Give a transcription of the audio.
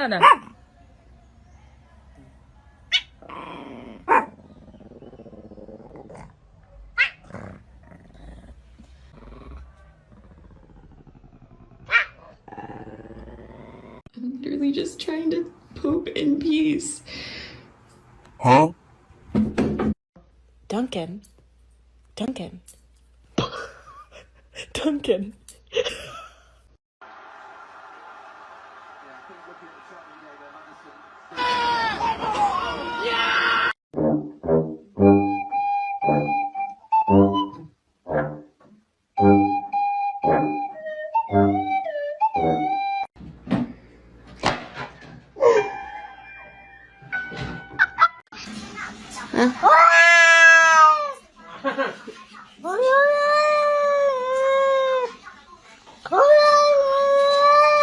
Ana. I'm literally just trying to poop in peace. Huh? Duncan. Duncan. Duncan.